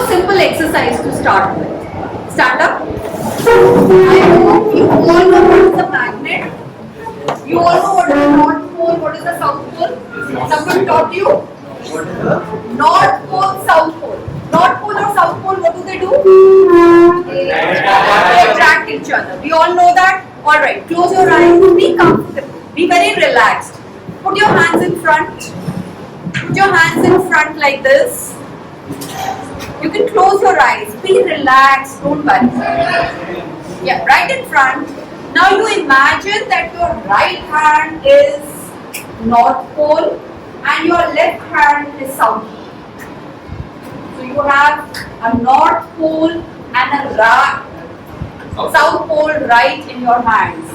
simple exercise to start with. Stand up. I hope you all know what is a magnet. You all know what is the North Pole, what is the South Pole? Someone taught you? North Pole, South Pole. North Pole or South Pole, what do? They attract each other. We all know that? Alright, close your eyes, be comfortable, be very relaxed. Put your hands in front. Put your hands in front like this. You can close your eyes, be relaxed, don't worry. Yeah, right in front. Now you imagine that your right hand is North Pole and your left hand is South Pole. So you have a North Pole and a South Pole right in your hands.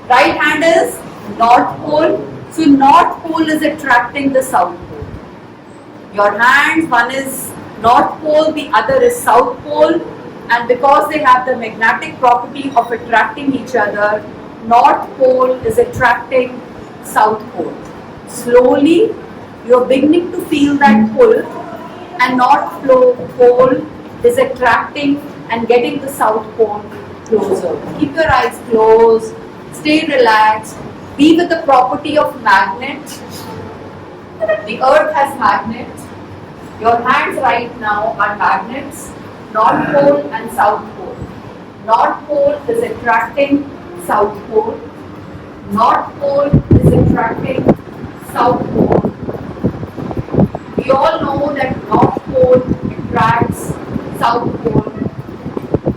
Right hand is North Pole, so North Pole is attracting the South Pole. Your hands, one is North Pole, the other is South Pole, and because they have the magnetic property of attracting each other, North Pole is attracting South Pole. Slowly, you are beginning to feel that pull, and North Pole is attracting and getting the South Pole closer. Keep your eyes closed, stay relaxed, be with the property of magnet. The earth has magnets. Your hands right now are magnets, North Pole and South Pole. North Pole is attracting South Pole. North Pole is attracting South Pole. We all know that North Pole attracts South Pole.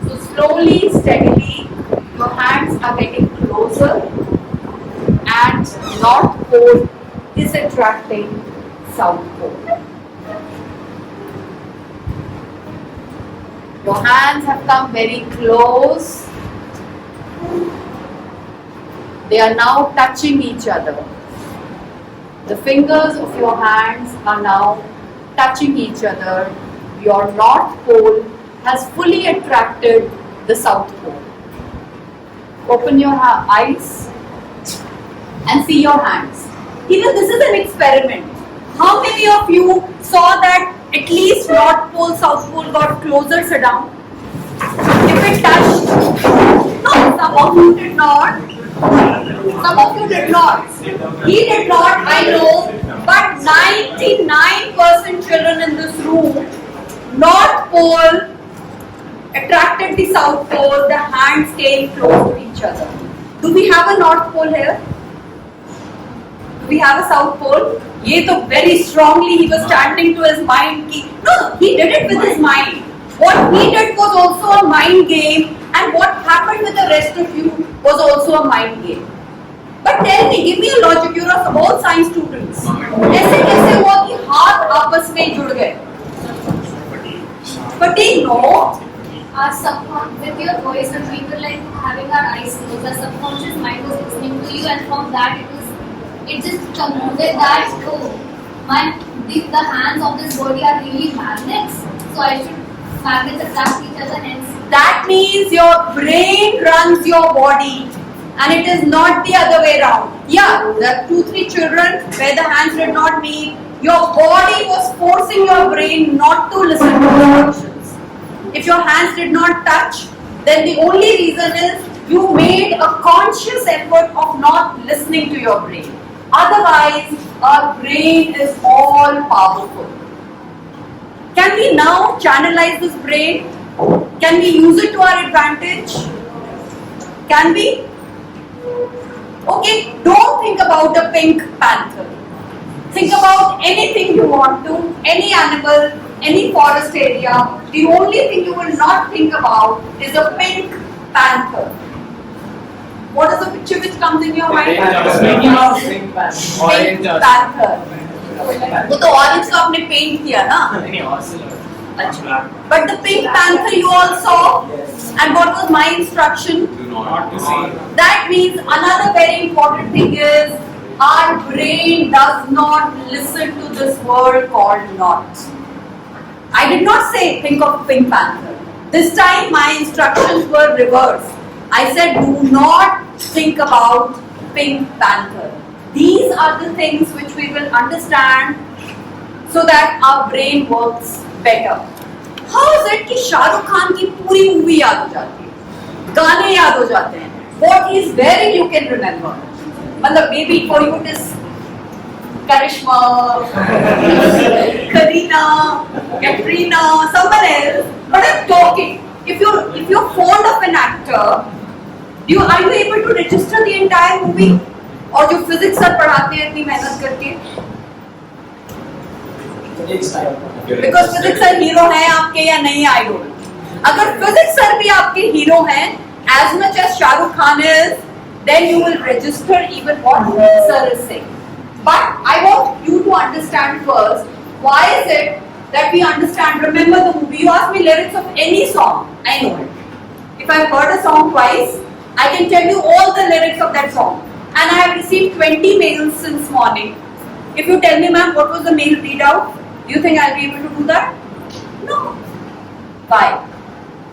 So slowly, steadily, your hands are getting closer and North Pole is attracting South Pole. Your hands have come very close. They are now touching each other. The fingers of your hands are now touching each other. Your North Pole has fully attracted the South Pole. Open your eyes and see your hands. Even this is an experiment. How many of you saw that at least North Pole, South Pole got closer? Sit down. If it touched, no, some of you did not. Some of you did not. He did not, I know. But 99% children in this room, North Pole attracted the South Pole, the hands came close to each other. Do we have a North Pole here? Do we have a South Pole? Ye to very strongly he was standing to his mind. No, he did it with his mind. What he did was also a mind game, and what happened with the rest of you was also a mind game. But tell me, give me a logic. You are all science students. ऐसे कैसे हुआ कि हाथ आपस में जुड़ गए? Fatigue, no. With your voice, and we were like having our eyes closed. The subconscious mind was listening to you, and from that it just concluded that the hands of this body are really magnets. So I should magnets attract each other. Hence, that means your brain runs your body, and it is not the other way around. Yeah, there are 2-3 children where the hands did not meet. Your body was forcing your brain not to listen to instructions. If your hands did not touch, then the only reason is you made a conscious effort of not listening to your brain. Otherwise, our brain is all powerful. Can we now channelize this brain? Can we use it to our advantage? Can we? Okay, don't think about a pink panther. Think about anything you want to, any animal, any forest area. The only thing you will not think about is a pink panther. What is the picture which comes in your mind? Pink panther. वो तो orange का आपने paint किया ना? But the pink panther you all saw, and what was my instruction? Not to see. That means another very important thing is our brain does not listen to this word called not. I did not say think of pink panther. This time my instructions were reversed. I said do not think about pink panther. These are the things which we will understand so that our brain works better. How is it कि शाहरुख खान की पूरी movie याद हो जाती है, गाने याद हो जाते हैं, what he is wearing you can remember. मतलब maybe for you it is Karishma, Kareena, Katrina, someone else. But I'm talking. If you're fond of an actor, are you able to register the entire movie? और जो physics sir पढ़ाते हैं इतनी मेहनत करके, because physics sir hero हैं आपके या नहीं, I don't know. अगर physics सर भी आपके हीरो हैं, as much as Shahrukh Khan is, then you will register even what sir is saying. But I want you to understand first, why is it that we understand, remember the movie, you ask me lyrics of any song, I know it. If I've heard a song twice, I can tell you all the lyrics of that song. And I have received 20 mails since morning. If you tell me, ma'am, what was the mail readout, do you think I'll be able to do that? No. Why?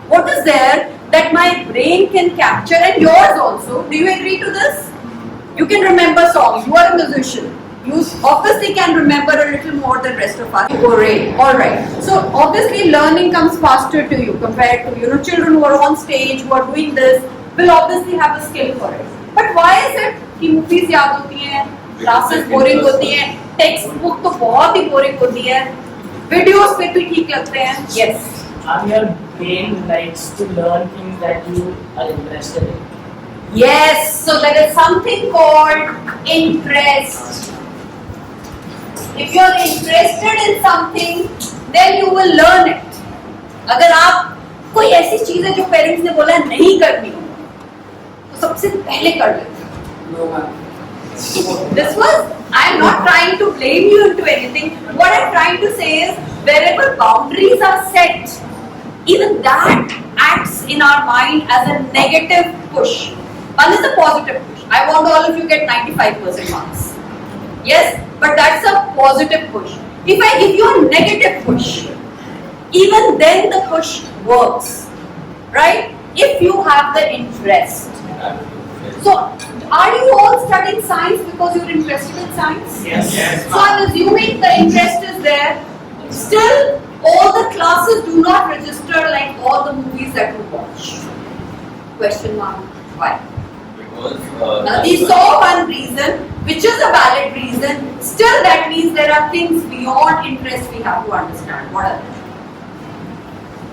What is there that my brain can capture, and yours also? Do you agree to this? You can remember songs. You are a musician. You obviously can remember a little more than rest of us. Great. All right. So obviously learning comes faster to you compared to children who are on stage, who are doing this, will obviously have a skill for it. But why is it कि movies याद होती हैं, classes boring होती हैं, text book तो बहुत ही boring होती है, videos फिर भी ठीक लगते हैं? Yes. And your brain likes to learn things that you are interested in. Yes, so there is something called interest. If you are interested in something, then you will learn it. अगर आप कोई ऐसी चीज है जो parents ने बोला नहीं करनी, तो सबसे पहले कर लेते. This was, I am not trying to blame you into anything. What I am trying to say is, wherever boundaries are set, even that acts in our mind as a negative push. One is a positive push. I want all of you get 95% marks. Yes, but that's a positive push. If I give you a negative push, even then the push works, right? If you have the interest. So, are you all studying science because you're interested in science? Yes. So I'm assuming the interest is there. Still, all the classes do not register like all the movies that you watch. Question mark. Why? Now we saw one reason, which is a valid reason. Still, that means there are things beyond interest we have to understand. What are they?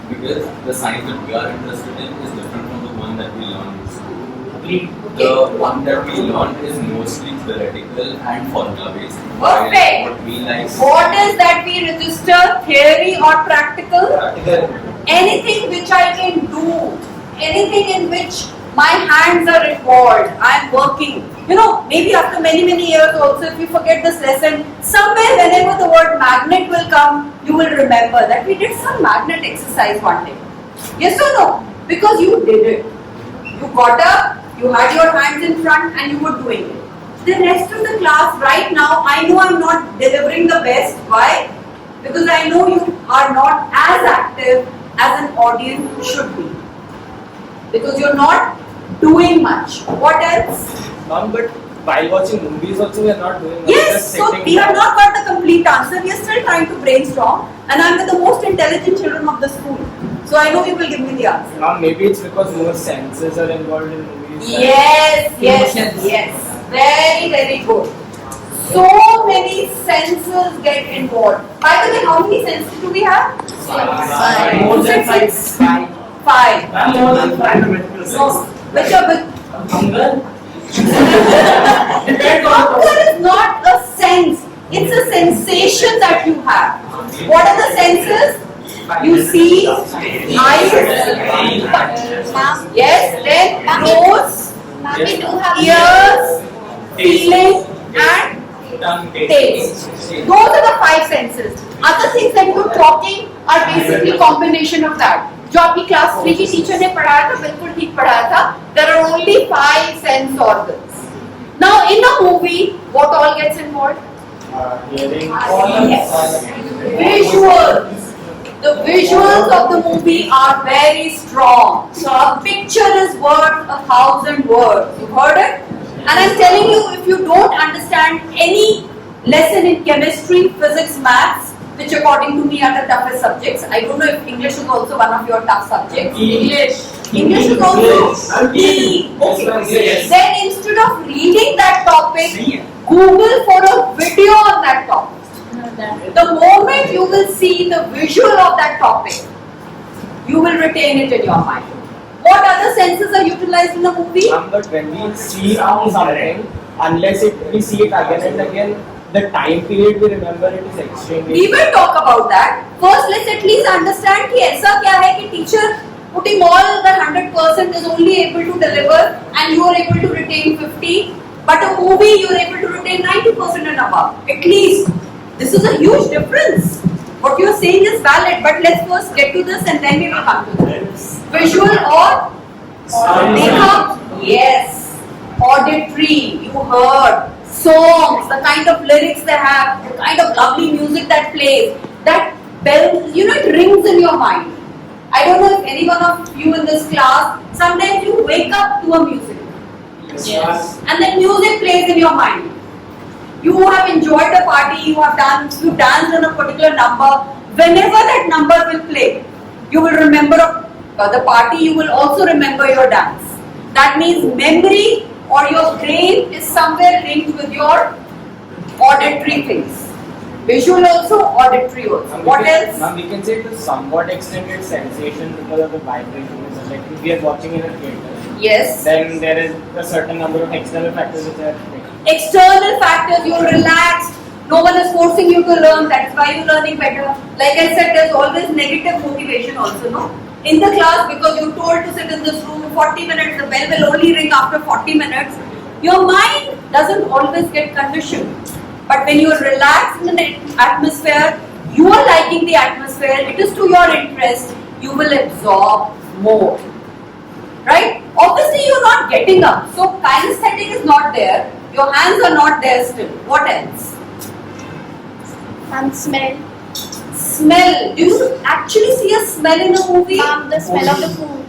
Because the science that we are interested in is different from the one that we learn in school. Okay. The one that we learn is mostly theoretical and formula based. Perfect. What we like. What is that we register? Theory or practical? Practical. Anything which I can do, anything in which my hands are involved, I am working. Maybe after many years also, if you forget this lesson, somewhere whenever the word magnet will come, you will remember that we did some magnet exercise one day. Yes or no? Because you did it. You got up, you had your hands in front and you were doing it. The rest of the class right now, I know I'm not delivering the best. Why? Because I know you are not as active as an audience should be. Because you're not doing much. What else? Mom, but while watching movies also we are not doing much. Yes, Just so sitting we have there. not got the complete answer. We are still trying to brainstorm. And I'm with the most intelligent children of the school. So I know you will give me the answer. Mom, maybe it's because more senses are involved in movies. Yes. Emotions. Very good. So many senses get involved. By the way, how many senses do we have? Five. More than Six. five. Five. More than five. No. Which are which? Hunger. Hunger is not a sense. It's a sensation that you have. What are the senses? You see, eyes, yes, then nose, We do have ears, feeling, and taste. Those are the five senses. Other things that you're talking are basically combination of that. जो आपकी class 3 की teacher ने पढ़ाया था, बिल्कुल ठीक पढ़ाया था. There are only 5 sense organs. Now in a movie, what all gets involved? Hearing. Yes. Visuals. The visuals of the movie are very strong. So a picture is worth 1,000 words. You heard it? And I'm telling you, if you don't understand any lesson in chemistry, physics, maths, which according to me are the toughest subjects. I don't know if English is also one of your tough subjects. English is also E. Okay. Yes. Then instead of reading that topic, Google for a video on that topic. The moment you will see the visual of that topic, you will retain it in your mind. What other senses are utilized in a movie? But when we see something, unless we see it again and again, the time period we remember it is extremely. We will talk about that. First, let's at least understand कि ऐसा क्या है कि teacher putting all the 100% is only able to deliver and you are able to retain 50, but a movie you are able to retain 90% and above. At least this is a huge difference. What you are saying is valid, but let's first get to this and then we will come to this. Visual or makeup? Yes. Auditory, you heard. Songs, the kind of lyrics they have, the kind of lovely music that plays, that bell, you know, it rings in your mind. I don't know if any one of you in this class, sometimes you wake up to a music. Yes. And then music plays in your mind. You have enjoyed the party, you danced on a particular number. Whenever that number will play, you will remember the party, you will also remember your dance. That means memory or your brain is somewhere linked with your auditory things. Visual also, auditory also. What else? Now we can say it is somewhat extended sensation because of the vibration. Like if we are watching in a theater, Yes. then there is a certain number of external factors which are. External factors, you're relaxed. No one is forcing you to learn. That's why you're learning better. Like I said, there's always negative motivation also, no? In the class, because you're told to sit in this room 40 minutes, the bell will only ring after 40 minutes. Your mind doesn't always get conditioned. But when you're relaxed in the atmosphere, you are liking the atmosphere, it is to your interest, you will absorb more. Right? Obviously, you're not getting up. So, kinesthetic is not there. Your hands are not there still. What else? And smell. Smell. Do you actually see a smell in a movie? The smell of the food.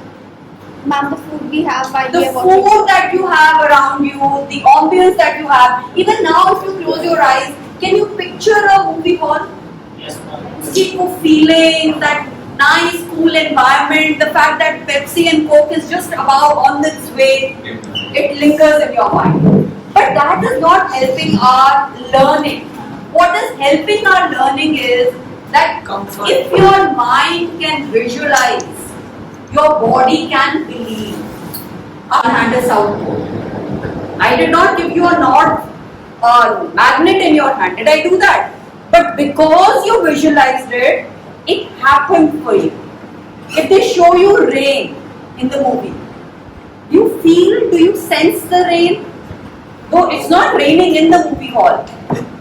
Ma'am, the food we have while The we are watching. food that you have around you, the ambience that you have. Even now, if you close your eyes, can you picture a movie hall? Yes, Keep feeling that nice, cool environment. The fact that Pepsi and Coke is just above on its way, it lingers in your mind. But that is not helping our learning. What is helping our learning is that if your mind can visualize, your body can believe. Our hand is south pole. I did not give you a magnet in your hand. Did I do that? But because you visualized it, it happened for you. If they show you rain in the movie, do you sense the rain? Though it's not raining in the movie hall,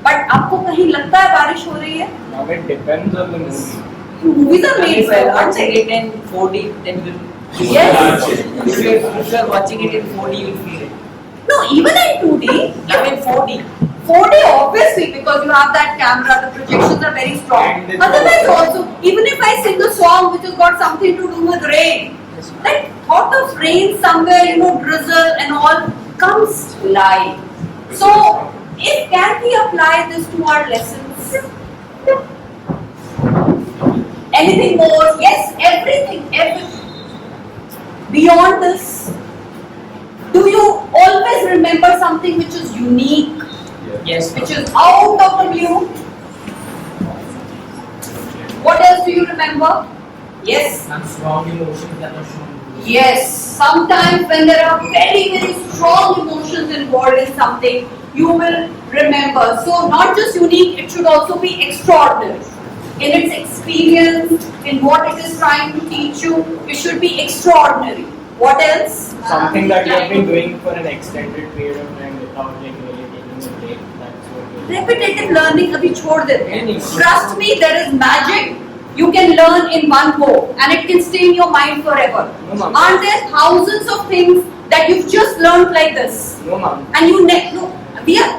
but आपको कहीं लगता है बारिश हो रही है? Now it depends on the movie. Movies are made well, aren't watching they? it in 4D, then you'll Yes. if you're watching it in 4D, you'll feel it. No, even in 2D, I mean 4D. 4D obviously because you have that camera, the projections are very strong. And the- Otherwise also, even if I sing a song which has got something to do with rain, that thought of rain somewhere, drizzle and all comes live. So, can we apply this to our lessons? Anything more? Yes, everything. Beyond this, do you always remember something which is unique, Yes. which is out of the blue? What else do you remember? Yes. Some strong emotions that are shown. Yes, sometimes when there are very, very strong emotions involved in something, you will remember. So, not just unique, it should also be extraordinary. In its experience, in what it is trying to teach you, it should be extraordinary. What else? Something that you have been doing for an extended period of time without like really taking a break. That's what it is. Repetitive learning abhi chhod dete hain. Trust me, there is magic. You can learn in one go and it can stay in your mind forever. No, ma'am. Aren't there thousands of things that you've just learned like this? No, ma'am. And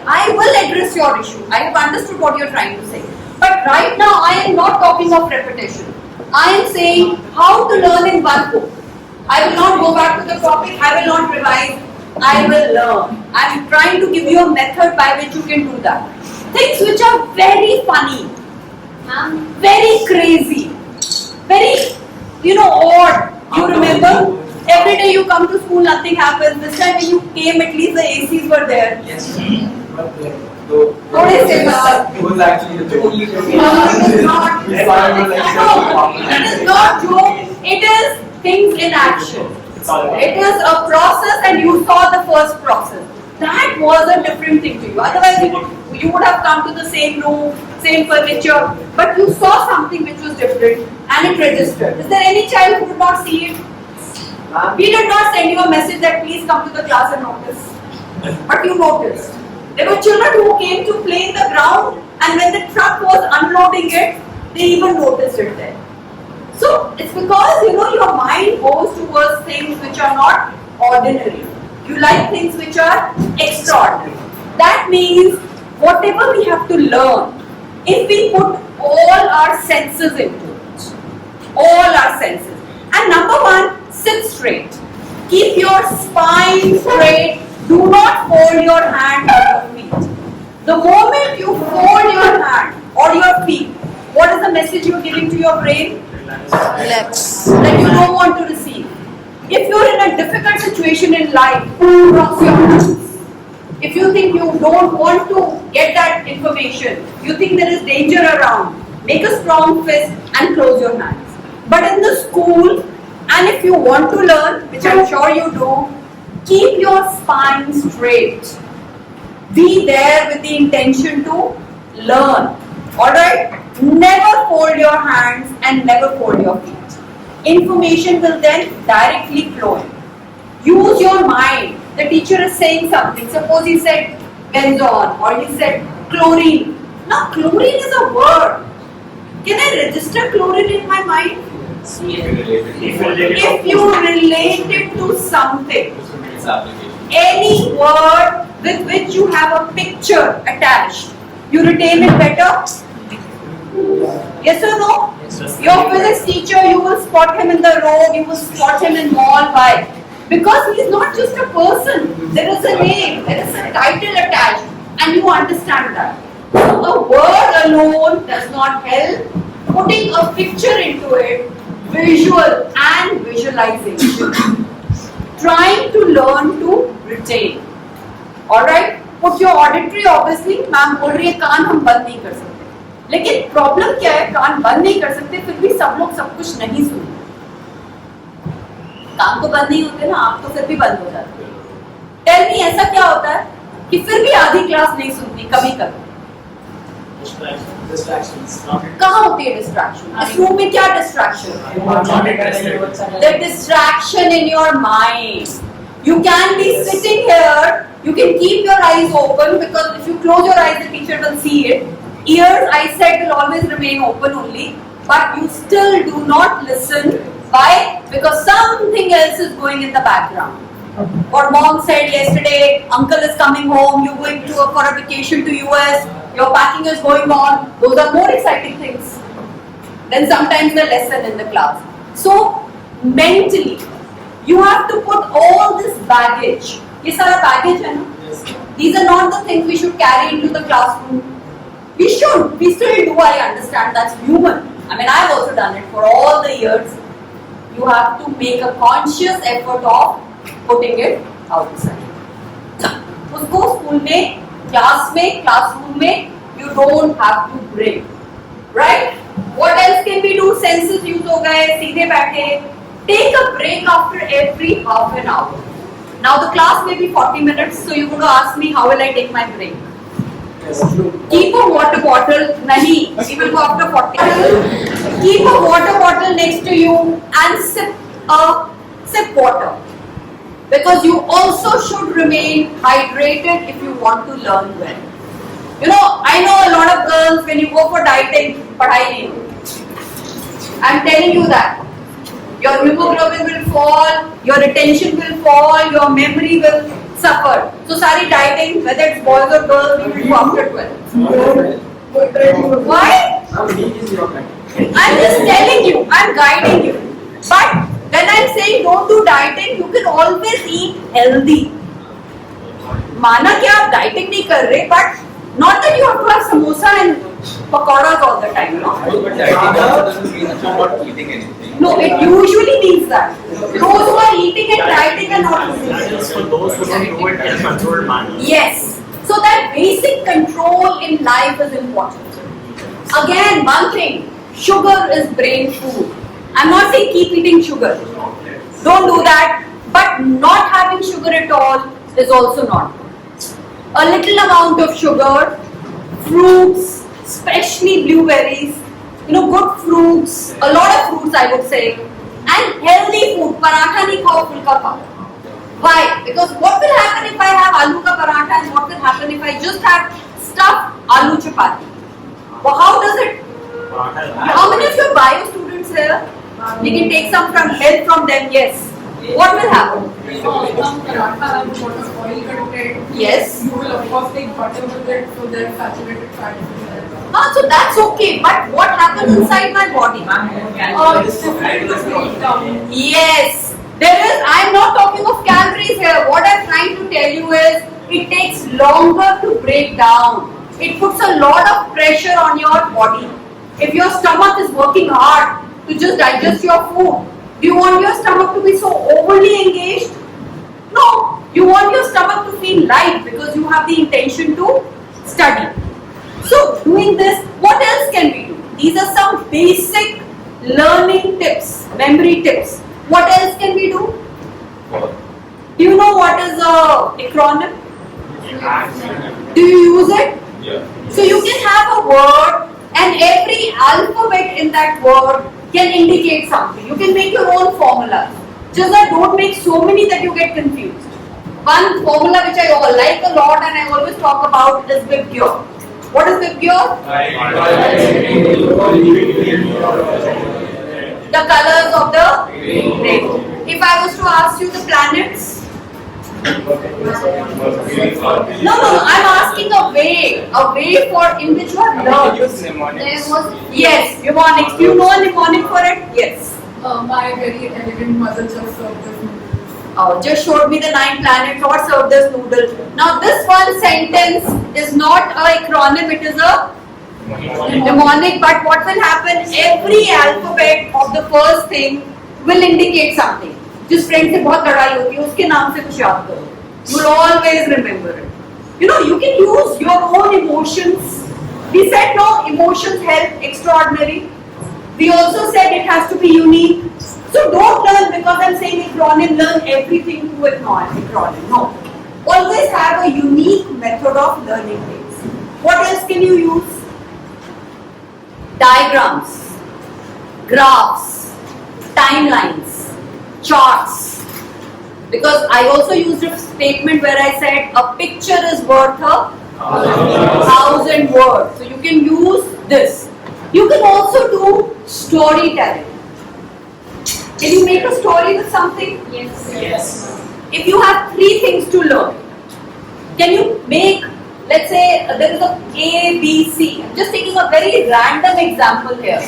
I will address your issue. I have understood what you're trying to say. But right now, I am not talking of repetition. I am saying how to learn in one go. I will not go back to the topic. I will not revise. I will learn. I am trying to give you a method by which you can do that. Things which are very funny. Ma'am, Very crazy, very, odd. You remember? Every day you come to school, nothing happens. This time when you came, at least the ACs were there. Yes. What is it? It was actually the joke. No, it is not. We started with like It is not joke. It is things in action. It's all right. It is a process, and you saw the first process. That was a different thing to you. Otherwise, you would have come to the same room, same furniture, but you saw something which was different, and it registered. Is there any child who did not see it? We did not send you a message that please come to the class and notice, but you noticed. There were children who came to play in the ground, and when the truck was unloading it, they even noticed it there. So it's because your mind goes towards things which are not ordinary. You like things which are extraordinary. That means whatever we have to learn, if we put all our senses into it, all our senses. And number one, sit straight. Keep your spine straight. Do not fold your hand or your feet. The moment you fold your hand or your feet, what is the message you are giving to your brain? Relax. That you don't want to receive. If you are in a difficult situation in life, cross your hands. If you think you don't want to get that information, you think there is danger around, make a strong fist and close your hands. But in the school, and if you want to learn, which I'm sure you do, keep your spine straight. Be there with the intention to learn. Alright? Never fold your hands and never fold your feet. Information will then directly flow in. Use your mind. The teacher is saying something. Suppose he said benzone or he said chlorine. Now chlorine is a word. Can I register chlorine in my mind? If you relate it to something, Its application. any word with which you have a picture attached, you retain it better? Yes or no? Your physics teacher, you will spot him in the road, you will spot him in mall. Why? Because he is not just a person. There is a name, there is a title attached, and you understand that. So a word alone does not help. Putting a picture into it, visual and visualization. Trying to learn to retain. Alright? Put your auditory, obviously, ma'am बोल रही है कान हम बंद नहीं कर सकते. लेकिन problem क्या है, कान बंद नहीं कर सकते फिर भी सब लोग सब कुछ नहीं सुनते. कान तो बंद नहीं होते ना, आप तो फिर भी बंद हो जाते हैं. टेल मी ऐसा क्या होता है कि फिर भी आधी क्लास नहीं सुनती कभी कभी? Distractions. कहाँ होती है डिस्ट्रैक्शन? इस रूम में क्या distraction? The distraction in your mind. You can be sitting here, you can keep your eyes open because if you close your eyes, the teacher will see it. Ears, I said, will always remain open only, but you still do not listen. Why? Because something else is going in the background. What mom said yesterday, uncle is coming home, you're going for a vacation to US, your packing is going on. Those are more exciting things than sometimes the lesson in the class. So, mentally, you have to put all this baggage. ये सारा baggage है ना? These are not the things we should carry into the classroom. We should. We still do. I understand. That's human. I mean, I've also done it for all the years. You have to make a conscious effort of putting it outside. उसको school में, class में, classroom में, you don't have to bring. Right? What else can we do? Senses use हो गए, सीधे बैठे. Take a break after every half an hour. Now the class may be 40 minutes, so you're going to ask me how will I take my break? Keep a water bottle. Nahi, we will go after 40 minutes. Keep a water bottle next to you and sip water. Because you also should remain hydrated if you want to learn well. You know, I know a lot of girls when you go for dieting, padhai nahi hoti. I'm telling you that. Your hemoglobin will fall, your retention will fall, your memory will suffer. So, sari dieting, whether it's boys or girls, we will go after 12. Why? I'm just telling you, I'm guiding you. But when I'm saying don't do dieting, you can always eat healthy. माना कि आप dieting नहीं कर रहे, but not that you have to have samosa and pakoras all the time, no? But dieting also doesn't mean that you're not eating anything. No, it usually means that. Those who are eating and dieting are not That eating. is for those who don't do it in a controlled manner. Yes. So that basic control in life is important. Again, one thing, sugar is brain food. I'm not saying keep eating sugar. Don't do that. But not having sugar at all is also not good. A little amount of sugar, fruits, especially blueberries, good fruits, a lot of fruits I would say, and healthy food. Paratha nahi khao, fulka khao. Why? Because what will happen if I have aloo ka paratha and what will happen if I just have stuffed aloo chapati? Well, how does it? How many of your bio students here? We can take some help from them. Yes. What will happen? Some paratha and what is oil content. Yes. You will of course take butter with it, so there are saturated fat. So that's okay. But what happens inside my body? Yes. There is. I'm not talking of calories here. What I'm trying to tell you is, it takes longer to break down. It puts a lot of pressure on your body. If your stomach is working hard to just digest your food, do you want your stomach to be so overly engaged? No. You want your stomach to feel light because you have the intention to study. So doing this, what else can we do? These are some basic learning tips, memory tips. What else can we do? Do you know what is a acronym? Do you use it? Yeah. So you can have a word and every alphabet in that word can indicate something. You can make your own formulas. Just that don't make so many that you get confused. One formula which I like a lot and I always talk about is Vibgyor. What is Vibgyor? The colors of the rainbow. If I was to ask you the planets, no, I'm asking a way for in which you have learned. There was Yes, mnemonics. Do you know a mnemonic for it? Yes. My very elegant mother just served this noodle. Just showed me the 9 planets or served this noodle. Now this one sentence is not a acronym, it is a mnemonic, but what will happen, every alphabet of the first thing will indicate something. जिस friend से बहुत लड़ाई होती है उसके नाम से कुछ याद करो. You will always remember it. You can use your own emotions. We said no, emotions help extraordinary. We also said it has to be unique. So don't learn because I'm saying acronym, learn everything to acronym. No. Always have a unique method of learning things. What else can you use? Diagrams, graphs, timelines, charts. Because I also used a statement where I said a picture is worth 1,000 words. So you can use this. You can also do storytelling. Can you make a story with something? yes. If you have 3 things to learn, can you make, let's say there is a A, B, C. I'm just taking a very random example here.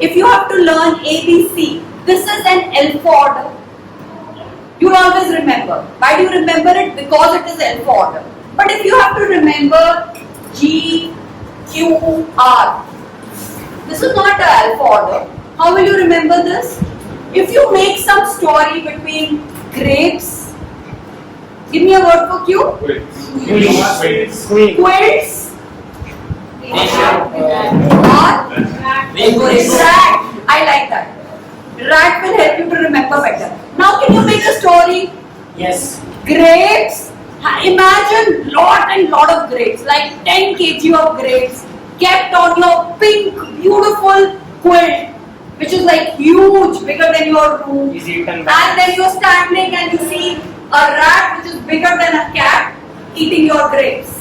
If you have to learn A, B, C, this is an alpha order. You'll always remember. Why do you remember it? Because it is alpha order. But if you have to remember G, Q, R, this is not an alpha order. How will you remember this? If you make some story between grapes, give me a word for Q. Quilts. Rat. I like that. Rat will help you to remember better. Now can you make a story? Yes. Grapes. Imagine lot and lot of grapes, like 10 kg of grapes kept on your pink, beautiful quilt, which is like huge, bigger than your room. And then you're standing and you see a rat which is bigger than a cat eating your grapes.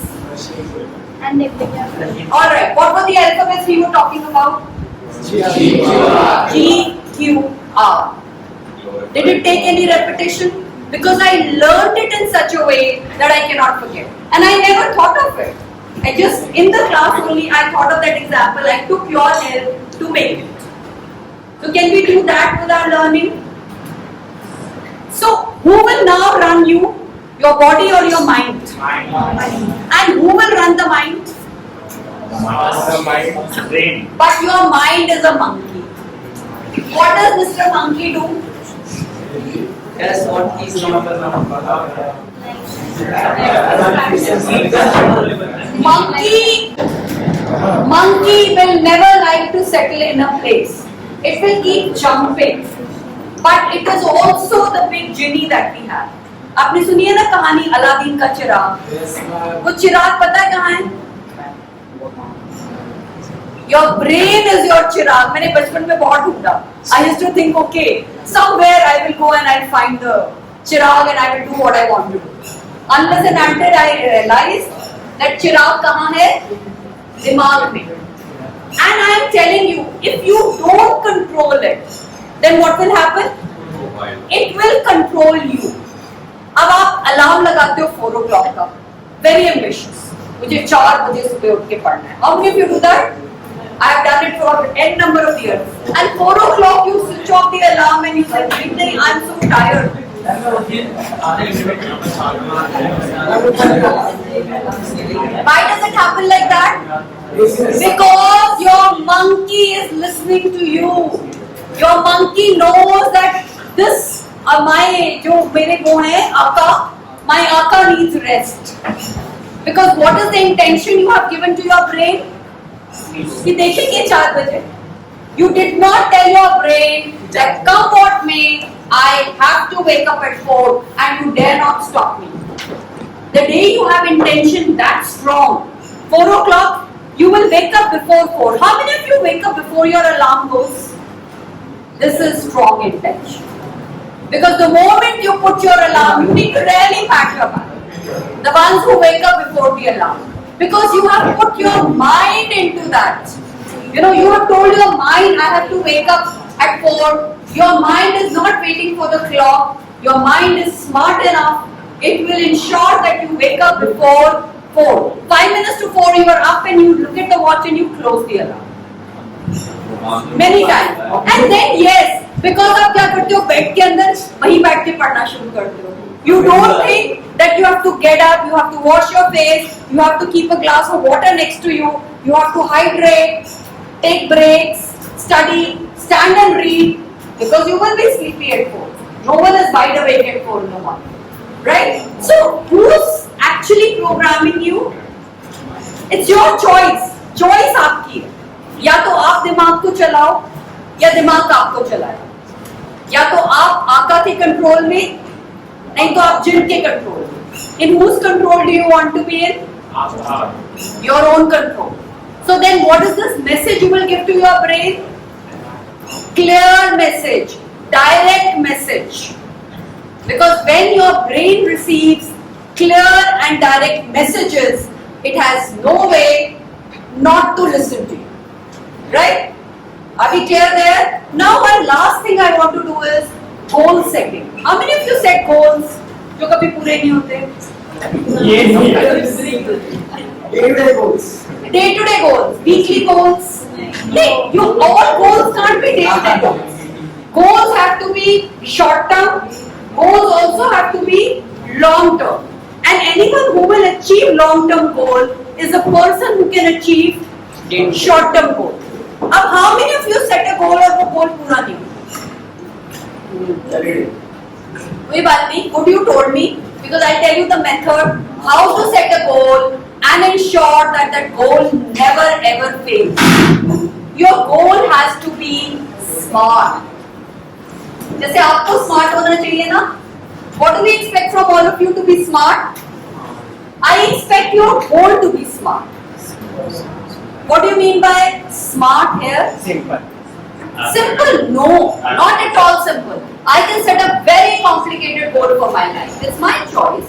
And Alright, what were the alphabets we were talking about? G, Q, R. Did it take any repetition? Because I learned it in such a way that I cannot forget. And I never thought of it. I just, in the class only, I thought of that example. I took your help to make it. So can we do that with our learning? So who will now run you? Your body or your mind? And who will run the mind? Mastermind brain. But your mind is a monkey. What does Mr. Monkey do? That's what he's not Monkey will never like to settle in a place. It will keep jumping. But it is also the big genie that we have. आपने सुनी है ना कहानी Aladdin का चिराग? वो चिराग पता है कहाँ है? Your brain is your चिराग. मैंने बचपन में बहुत ढूंढा. I used to think, okay, somewhere I will go and I'll find the Chirag and I will do what I want to do. Unless and until I realized that चिराग कहाँ है? दिमाग में. And I am telling you, if you don't control it, then what will happen? It will control you. अब आप alarm लगाते हो 4 o'clock का, very ambitious. मुझे 4 बजे सुबह उठ के पढ़ना है. How many of you do that? I have done it for n number of years. And 4 o'clock you switch off the alarm and you say, "नहीं, I'm so tired." Why does it happen like that? Because your monkey is listening to you. Your monkey knows that this my जो मेरे वो हैं आका, my आका needs rest. Because what is the intention you have given to your brain? कि देखेंगे 4 बजे. You did not tell your brain that come what may, I have to wake up at 4 and you dare not stop me. The day you have intention that strong, 4 o'clock, you will wake up before 4. How many of you wake up before your alarm goes? This is strong intention. Because the moment you put your alarm, you need to really pack your bag. The ones who wake up before the alarm. Because you have put your mind into that. You know, you have told your mind, I have to wake up at 4. Your mind is not waiting for the clock. Your mind is smart enough. It will ensure that you wake up before 4. 5 minutes to 4, you are up and you look at the watch and you close the alarm. Many times. And then yes, because आप क्या करते हो bed के अंदर वहीं बैठ के पढ़ना शुरू करते हो. You don't think that you have to get up, you have to wash your face, you have to keep a glass of water next to you, you have to hydrate, take breaks, study, stand and read, because you will be sleepy at 4. No one is wide awake at 4 in the morning. Right? So, who's actually programming you? It's your choice. Choice आपकी है. या तो आप दिमाग को चलाओ या दिमाग आपको चलाए. या तो आप आका के कंट्रोल में, नहीं तो आप जिन के कंट्रोल में. In whose control do you want to be in? Your own control. So then what is this message you will give to your brain? Clear message, direct message. Because when your brain receives clear and direct messages, it has no way not to listen to you. Right? Are we clear there? Now one last thing I want to do is goal setting. How many of you set goals जो कभी पूरे नहीं होते? Day-to-day goals. Day-to-day goals, weekly goals. You all goals can't be day-to-day goals. Goals have to be short-term. Goals also have to be long-term. And anyone who will achieve long-term goal is a person who can achieve short-term goal. अब how many of you set a goal और वो goal पूरा नहीं? कोई बात नहीं. Good you told me because I tell you the method how to set a goal and ensure that that goal never ever fails. Your goal has to be smart. जैसे आपको smart होना चाहिए ना? What do we expect from all of you to be smart? I expect your goal to be smart. What do you mean by smart here? Simple. Simple? No, not at all simple. I can set a very complicated goal for my life. It's my choice.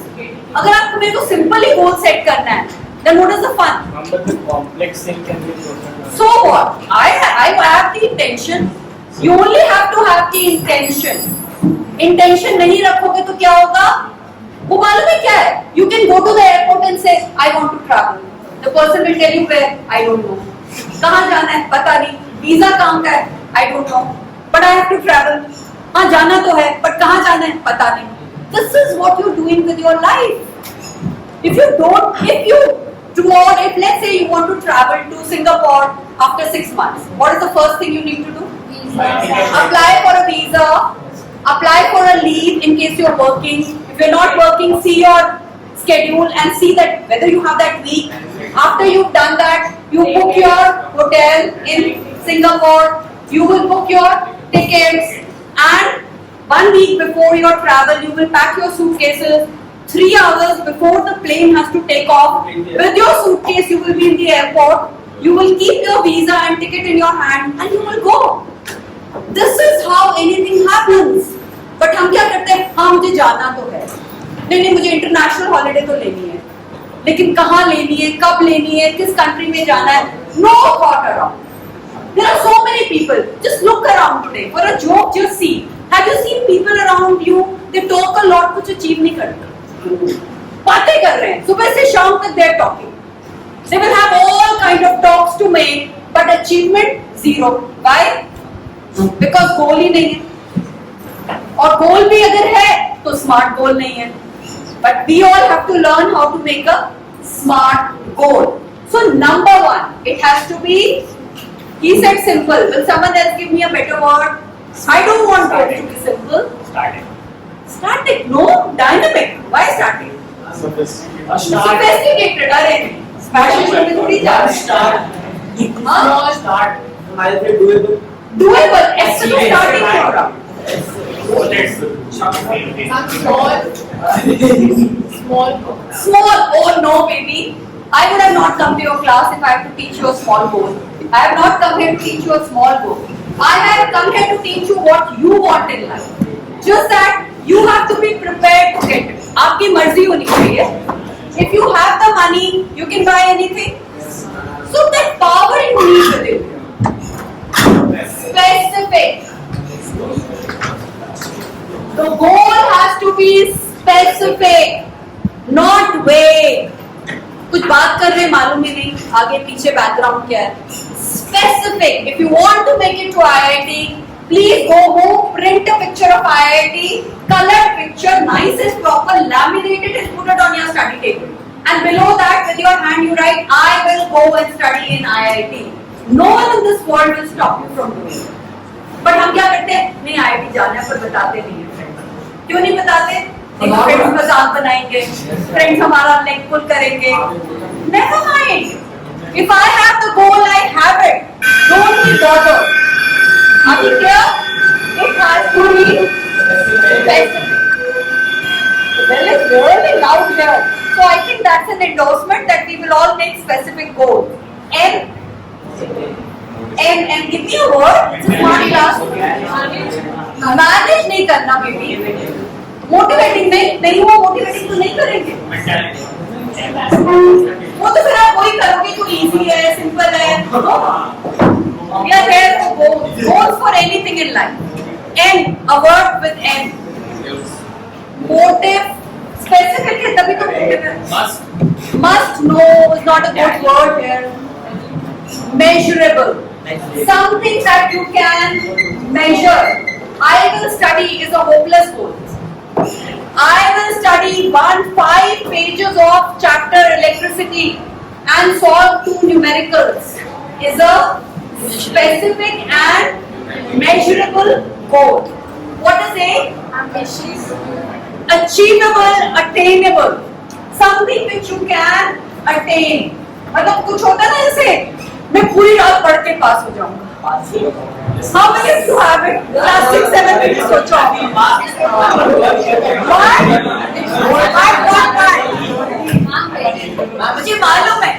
अगर आपको मेरे को simple ही goal set करना है, then what is the fun? But the complex thing can be broken. So what? I have the intention. You only have to have the intention. Intention नहीं रखोगे तो क्या होगा? वो मालूम है क्या है? You can go to the airport and say, I want to travel. The person will tell you where, I don't know. कहाँ जाना है? पता नहीं. Visa कहाँ का है? I don't know. But I have to travel. हाँ जाना तो है, but कहाँ जाना है? पता नहीं. This is what you're doing with your life. If you Tomorrow, if let's say you want to travel to Singapore after 6 months, what is the first thing you need to do? Apply for a visa, apply for a leave in case you're working. If you're not working, see your schedule and see that whether you have that week. After you've done that, you book your hotel in Singapore, you will book your tickets, and 1 week before your travel, you will pack your suitcases. 3 hours before the plane has to take off, with your suitcase, you will be in the airport. You will keep your visa and ticket in your hand, and you will go. This is how anything happens. But हम क्या करते हैं? हाँ मुझे जाना तो है. नहीं मुझे इंटरनेशनल हॉलिडे तो लेनी है. लेकिन कहाँ लेनी है? कब लेनी है? किस कंट्री में जाना है? No thought around. There are so many people. Just look around today. For a joke, just see. Have you seen people around you? They talk a lot, कुछ achieve नहीं करते. बातें कर रहे हैं. सुबह से शाम तक they are talking. They will have all kind of talks to make, but achievement zero. Why? Because goal ही नहीं है. और goal भी अगर है, तो smart goal नहीं है. But we all have to learn how to make a smart goal. So number one, it has to be. He said simple. Will someone else give me a better word? I don't want goals to be simple. Static. Static? No, dynamic. Why static? Sophisticated. अरे fashion show में थोड़ी जा रहे हैं. Start. I say doable. Doable. ऐसे तो starting नहीं हो रहा. Small. Oh no, baby. I would have not come to your class if I have to teach you a small goal. I have not come here to teach you a small goal. I have come here to teach you what you want in life. Just that you have to be prepared to get it. आपकी मर्जी होनी चाहिए. If you have the money, you can buy anything. So that power you need within you. Specific. The goal has to be specific, not vague. कुछ बात कर रहे मालूम ही नहीं आगे पीछे बैकग्राउंड क्या है. Specific. If you want to make it to IIT, please go home, print a picture of IIT, colored picture, nice and proper, laminate it and put it on your study table. And below that, with your hand, you write, I will go and study in IIT. No one in this world will stop you from doing it. But हम क्या करते हैं? नहीं IIT जाना है पर बताते नहीं है फ्रेंड्स. क्यों नहीं बताते? फ्रेंड्स मजाक बनाएंगे, फ्रेंड्स हमारा लेग पुल करेंगे. Never mind. If I have the goal, I have it. Don't be bothered. Are you clear? It has to be specific. Well, it's really loud here. So I think that's an endorsement that we will all make specific goals. And give me a word. It's a smart class. Manage नहीं करना baby. Motivating नहीं हुआ, motivating तो नहीं करेंगे. वो तो फिर आप वही करोगे जो easy है, simple है. We are here for goals. Goals for anything in life. N, a word with N. Motive. Specific है तभी तो motive है. Must no is not a good word here. Measurable. Something that you can measure. I will study is a hopeless goal. I will study 5 pages of chapter electricity and solve 2 numericals is a specific and measurable goal. What is A? Ambitious. Achievable, attainable. Something which you can attain. मतलब कुछ होता है ना जैसे मैं पूरी रात पढ़ के पास हो जाऊंगा. How many of you have it? Last 6-7 minutes सोचो. मुझे मालूम है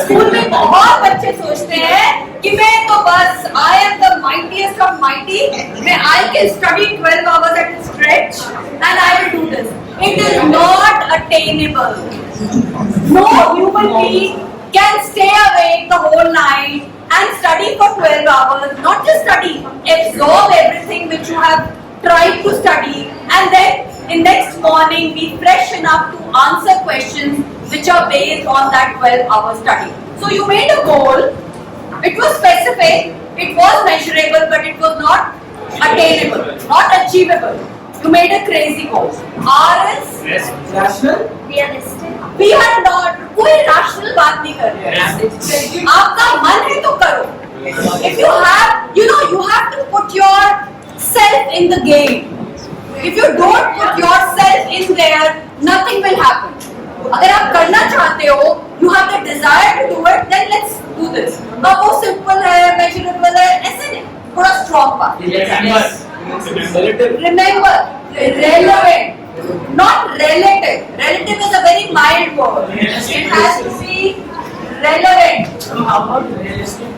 स्कूल में बहुत बच्चे सोचते हैं कि मैं तो बस I am the mightiest of mighty. मैं I can study 12 hours at a stretch and I will do this. It is not attainable. No human being can stay awake the whole night and study for 12 hours, not just study, absorb everything which you have tried to study and then in next morning be fresh enough to answer questions which are based on that 12-hour study. So you made a goal, it was specific, it was measurable, but it was not attainable, not achievable. You made a crazy goal. R is Rational. Realistic. We are not. कोई rational बात नहीं कर रहे हैं. आपका मन है तो करो. If you have, you have to put yourself in the game. If you don't put yourself in there, nothing will happen. अगर आप करना चाहते हो, you have the desire to do it, then let's do this. अब वो simple है, measurable है, ऐसे नहीं. थोड़ा strong बात. Remember, relevant, not relative. Relative is a very mild word. It has to be relevant. How about realistic?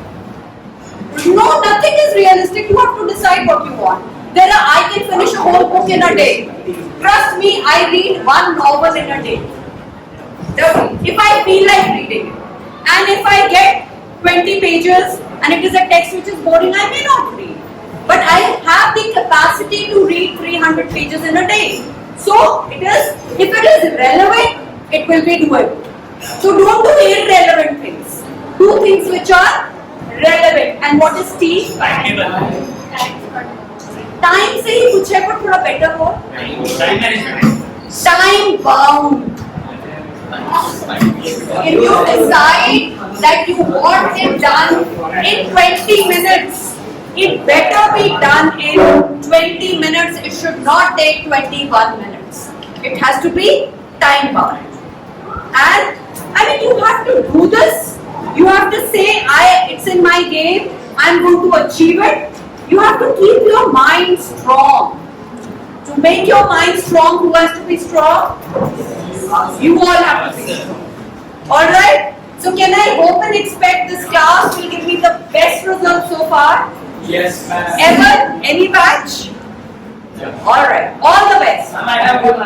No, nothing is realistic. You have to decide what you want. I can finish a whole book in a day. Trust me, I read one novel in a day. If I feel like reading it. And if I get 20 pages and it is a text which is boring, I may not read. But I have the capacity to read 300 pages in a day. So, if it is relevant, it will be doable. So don't do irrelevant things. Do things which are relevant. And what is T? Time से ही पूछे पर थोड़ा better हो. Time bound. If you decide that you want it done in 20 minutes, it better be done in 20 minutes. It should not take 21 minutes. It has to be time bound. And you have to do this. You have to say, it's in my game. I'm going to achieve it. You have to keep your mind strong. To make your mind strong, who has to be strong? You all have to be strong. Alright? So can I hope and expect this class will give me the best results so far? Yes, ma'am. Ever? Any batch? Yeah. Alright. All the best. I have one.